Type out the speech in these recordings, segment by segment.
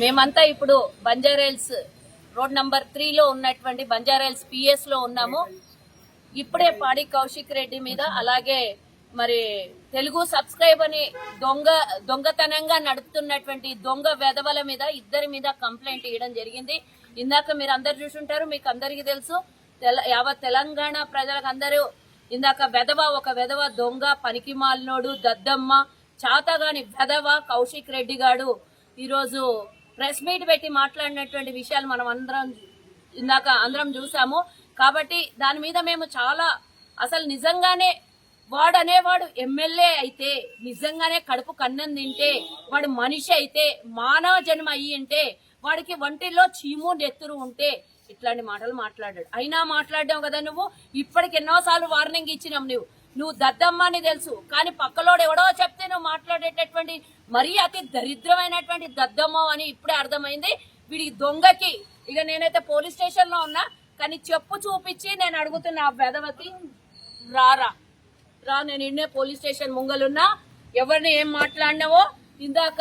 మేమంతా ఇప్పుడు Banjara Hills road number 3లో ఉన్నటువంటి బంజారాహిల్స్ పిఎస్ లో ఉన్నాము. ఇప్పుడే పాడి కౌశిక్ రెడ్డి మీద అలాగే మరి తెలుగు సబ్స్క్రైబ్ అని దొంగతనంగా నడుపుతున్నటువంటి దొంగ వెధవల మీద ఇద్దరి మీద కంప్లైంట్ ఇవ్వడం జరిగింది. ఇందాక మీరు అందరు చూసుంటారు, మీకు అందరికీ తెలుసు. యావత్ తెలంగాణ ప్రజలకు అందరూ ఇందాక ఒక వెధవ దొంగ పనికిమాలినోడు దద్దమ్మ చాతగాని వెధవ కౌశిక్ రెడ్డి గాడు ఈరోజు ప్రెస్ మీట్ పెట్టి మాట్లాడినటువంటి విషయాలు మనం అందరం చూసాము. కాబట్టి దాని మీద మేము చాలా అసలు నిజంగానే వాడు ఎమ్మెల్యే అయితే నిజంగానే కడుపు కన్నం తింటే వాడు మనిషి అయితే మానవ జన్మ అయ్యి ఉంటే వాడికి వంటిలో చీము నెత్తురు ఉంటే ఇట్లాంటి మాటలు మాట్లాడాడు. అయినా మాట్లాడావు కదా నువ్వు. ఇప్పటికి ఎన్నోసార్లు వార్నింగ్ ఇచ్చినాం. నువ్వు దద్దమ్మ అని తెలుసు, కానీ పక్కలోడు ఎవడో చెప్తే నువ్వు మాట్లాడేటటువంటి మరీ అతి దరిద్రమైనటువంటి దద్దమ్మ అని ఇప్పుడే అర్థమైంది. వీడికి దొంగకి ఇక నేనైతే పోలీస్ స్టేషన్ లో ఉన్నా, కానీ చెప్పు చూపించి నేను అడుగుతున్నా ఆ వెధవకి రా నేను ఇన్నే పోలీస్ స్టేషన్ ముంగలున్నా. ఎవరిని ఏం మాట్లాడినావో ఇందాక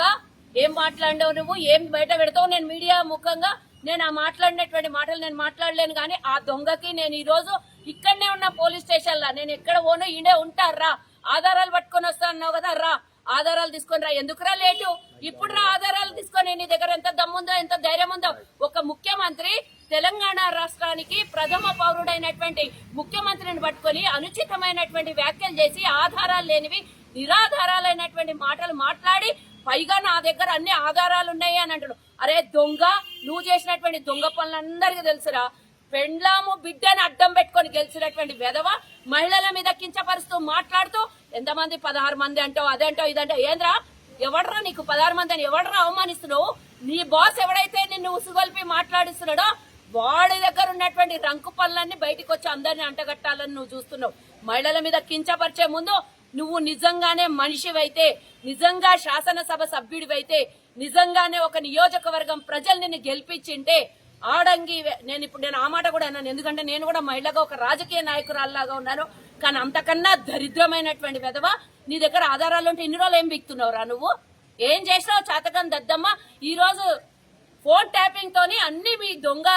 ఏం మాట్లాడినావు నువ్వు, ఏం బయట పెడతావు? నేను మీడియా ముఖంగా నేను ఆ మాట్లాడినటువంటి మాటలు నేను మాట్లాడలేను. కానీ ఆ దొంగకి నేను ఈ రోజు ఇక్కడనే ఉన్న పోలీస్ స్టేషన్ లా నేను ఎక్కడ పోను, ఈడే ఉంటారా? ఆధారాలు పట్టుకొని వస్తా అన్నావు కదా, రా ఆధారాలు తీసుకొని రా. ఎందుకురా లేటు? ఇప్పుడు రా ఆధారాలు తీసుకొని. నీ దగ్గర ఎంత దమ్ముందో ఎంత ధైర్యం ఉందో. ఒక ముఖ్యమంత్రి తెలంగాణ రాష్ట్రానికి ప్రథమ పౌరుడైనటువంటి ముఖ్యమంత్రిని పట్టుకొని అనుచితమైనటువంటి వ్యాఖ్యలు చేసి ఆధారాలు లేనివి నిరాధారాలైనటువంటి మాటలు మాట్లాడి పైగా నా దగ్గర అన్ని ఆధారాలు ఉన్నాయి అని అంటాడు. అరే దొంగ, నువ్వు చేసినటువంటి దొంగ పనులందరికీ తెలుసురా. పెండ్లాము బిడ్డని అడ్డం పెట్టుకొని గెలిచినటువంటి వెధవ మహిళల మీద కించపరుస్తూ మాట్లాడుతూ ఎంతమంది 16 మంది అంటావు, అదంటావు ఇదంటావు. ఏంద్రా ఎవడరా నీకు 16 మంది అని ఎవడరా అవమానిస్తున్నావు? నీ బాస్ ఎవడైతే నిన్ను ఉసుగొల్పి మాట్లాడిస్తున్నాడో వాడి దగ్గర ఉన్నటువంటి రంకు పనులన్నీ బయటకు వచ్చి అందరినీ అంటగట్టాలని నువ్వు చూస్తున్నావు. మహిళల మీద కించపరిచే ముందు నువ్వు నిజంగానే మనిషివైతే, నిజంగా శాసనసభ సభ్యుడివైతే, నిజంగానే ఒక నియోజకవర్గం ప్రజలు నిన్ను గెలిపించింటే ఆడంగి నేను ఆ మాట కూడా అన్నాను. ఎందుకంటే నేను కూడా మహిళగా ఒక రాజకీయ నాయకురాల్లాగా ఉన్నాను. కానీ అంతకన్నా దరిద్రమైనటువంటి వెధవ నీ దగ్గర ఆధారాలు ఉంటే ఇన్ని రోజులు ఏం బిక్తున్నావురా? నువ్వు ఏం చేసినావు? చాతకం దద్దమ్మ. ఈ రోజు ఫోన్ ట్యాపింగ్ తోని అన్ని మీ దొంగ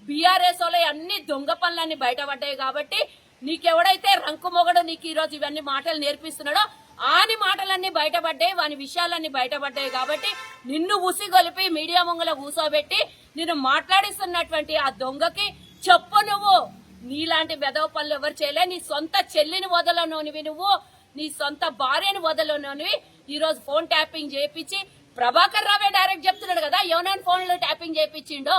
బీఆర్ఎస్ వాళ్ళ అన్ని దొంగ పనులన్నీ బయటపడ్డాయి. కాబట్టి నీకెవడైతే రంకు మొగడు నీకు ఈ రోజు ఇవన్నీ మాటలు నేర్పిస్తున్నాడో ఆని మాటలన్నీ బయటపడ్డాయి, వాని విషయాలన్నీ బయటపడ్డాయి. కాబట్టి నిన్ను ఉసిగొలిపి మీడియా ముంగల కూసోబెట్టి నిన్ను మాట్లాడిస్తున్నటువంటి ఆ దొంగకి చెప్పు. నువ్వు నీలాంటి వెధవ పనులు ఎవరు చేయలే. నీ సొంత చెల్లిని వదలనోనివి, నువ్వు నీ సొంత భార్యని వదలనోనివి. ఈ రోజు ఫోన్ ట్యాపింగ్ చేయించి ప్రభాకర్ రావే డైరెక్ట్ చెప్తున్నాడు కదా, ఎవరైనా ఫోన్లో ట్యాపింగ్ చేయించిండో.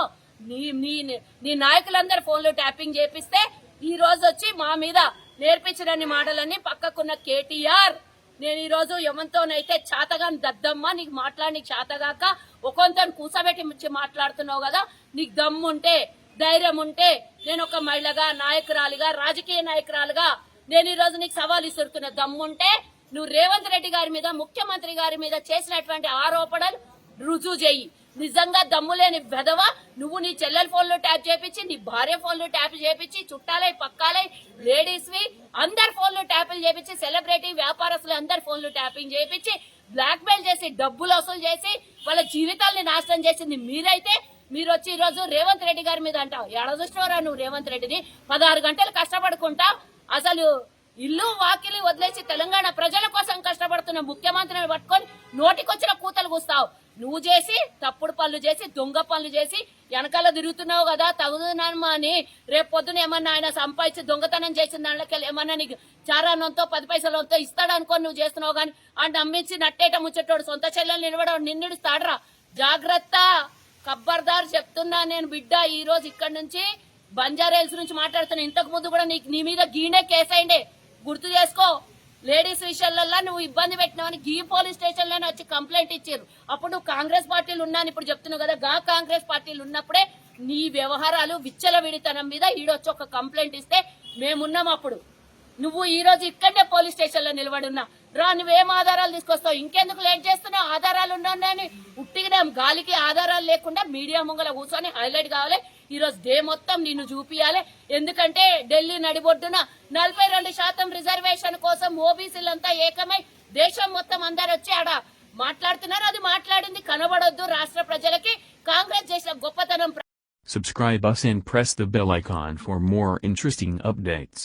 నీ నాయకులందరూ ఫోన్లో ట్యాపింగ్ చేపిస్తే ఈ రోజు వచ్చి మా మీద నేర్పించడని మాటలన్నీ పక్కకున్న కేటీఆర్. నేను ఈ రోజు ఎవరితోనైతే చాతగాని దద్దమ్మ నీకు నీకు చాతగాక ఒకంతో కూసబెట్టి మాట్లాడుతున్నావు కదా, నీకు దమ్ముంటే ధైర్యం ఉంటే నేను ఒక మహిళగా నాయకురాలిగా రాజకీయ నాయకురాలుగా నేను ఈ రోజు నీకు సవాల్ ఇస్తున్న దమ్ముంటే నువ్వు రేవంత్ రెడ్డి గారి మీద ముఖ్యమంత్రి గారి మీద చేసినటువంటి ఆరోపణలు రుజువు చేయి. నిజంగా దమ్ము లేని వెధవ నువ్వు నీ చెల్లెల ఫోన్లో ట్యాప్ చేపించి, నీ భార్య ఫోన్లో ట్యాప్ చేపించి, చుట్టాలై పక్కాలై లేడీస్ వి అందరి ఫోన్లో ట్యాపింగ్ చేపించి, సెలబ్రిటీ వ్యాపారస్తులు అందరి ఫోన్లో ట్యాపింగ్ చేపించి బ్లాక్ మెయిల్ చేసి డబ్బులు వసూలు చేసి వాళ్ళ జీవితాల్ని నాశనం చేసింది మీరైతే. మీరు వచ్చి ఈ రోజు రేవంత్ రెడ్డి గారి మీద అంటావు. ఎడదృష్టివరా నువ్వు రేవంత్ రెడ్డిని? 16 గంటలు కష్టపడుకుంటా అసలు ఇల్లు వాకిలి వదిలేసి తెలంగాణ ప్రజల కోసం కష్టపడుతున్న ముఖ్యమంత్రిని పట్టుకొని నోటికొచ్చిన కూతలు కూస్తావు. నువ్వు చేసి తప్పుడు పనులు చేసి దొంగ పనులు చేసి వెనకాల తిరుగుతున్నావు కదా, తగుదునమ్మా అని. రేపు పొద్దున ఏమన్నా ఆయన సంపాదించి దొంగతనం చేసిన దాంట్లోకి ఏమన్నా నీకు చారానంతో 10 పైసలంతో ఇస్తాడనుకొని నువ్వు చేస్తున్నావు. కానీ ఆ నమ్మించి నట్టేట ముచ్చటోడు సొంత చెల్లెలు నిలబడవు నిన్నుడిస్తాడరా. జాగ్రత్త, ఖబ్బర్దార్ చెప్తున్నా నేను బిడ్డ. ఈ రోజు ఇక్కడ నుంచి బంజారాహిల్స్ నుంచి మాట్లాడుతున్నా. ఇంతకు ముందు కూడా నీ మీద గీనే కేసైండే, గుర్తు చేసుకో. లేడీస్ విషయాలలో నువ్వు ఇబ్బంది పెట్టినావని గీ పోలీస్ స్టేషన్ లోనే వచ్చి కంప్లైంట్ ఇచ్చారు. అప్పుడు నువ్వు కాంగ్రెస్ పార్టీలు ఉన్నాను ఇప్పుడు చెప్తున్నావు కదా, కాంగ్రెస్ పార్టీలు ఉన్నప్పుడే నీ వ్యవహారాలు విచ్చలవిడితనం మీద ఈడొచ్చి ఒక కంప్లైంట్ ఇస్తే మేమున్నాం. అప్పుడు నువ్వు ఈ రోజు ఇక్కడే పోలీస్ స్టేషన్ లో నిలబడి ఉన్నా. రా, నువ్వేం ఆధారాలు తీసుకొస్తావు? ఇంకెందుకు లేట్ చేస్తున్నావు? ఆధారాలు ఉన్నాయని ఉట్టిగా గాలికి ఆధారాలు లేకుండా మీడియా ముంగల కూర్చొని హైలైట్ కావాలి. ఈ రోజు డే మొత్తం నిన్ను చూపియాలి. ఎందుకంటే ఢిల్లీ నడిబొడ్డున 42% రిజర్వేషన్ కోసం ఓబీసీలంతా ఏకమై దేశం మొత్తం అందరు వచ్చి ఆడ మాట్లాడుతున్నారు. అది మాట్లాడింది కనబడొద్దు రాష్ట్ర ప్రజలకి. గొప్పతనం Subscribe us and press the bell icon for more interesting updates.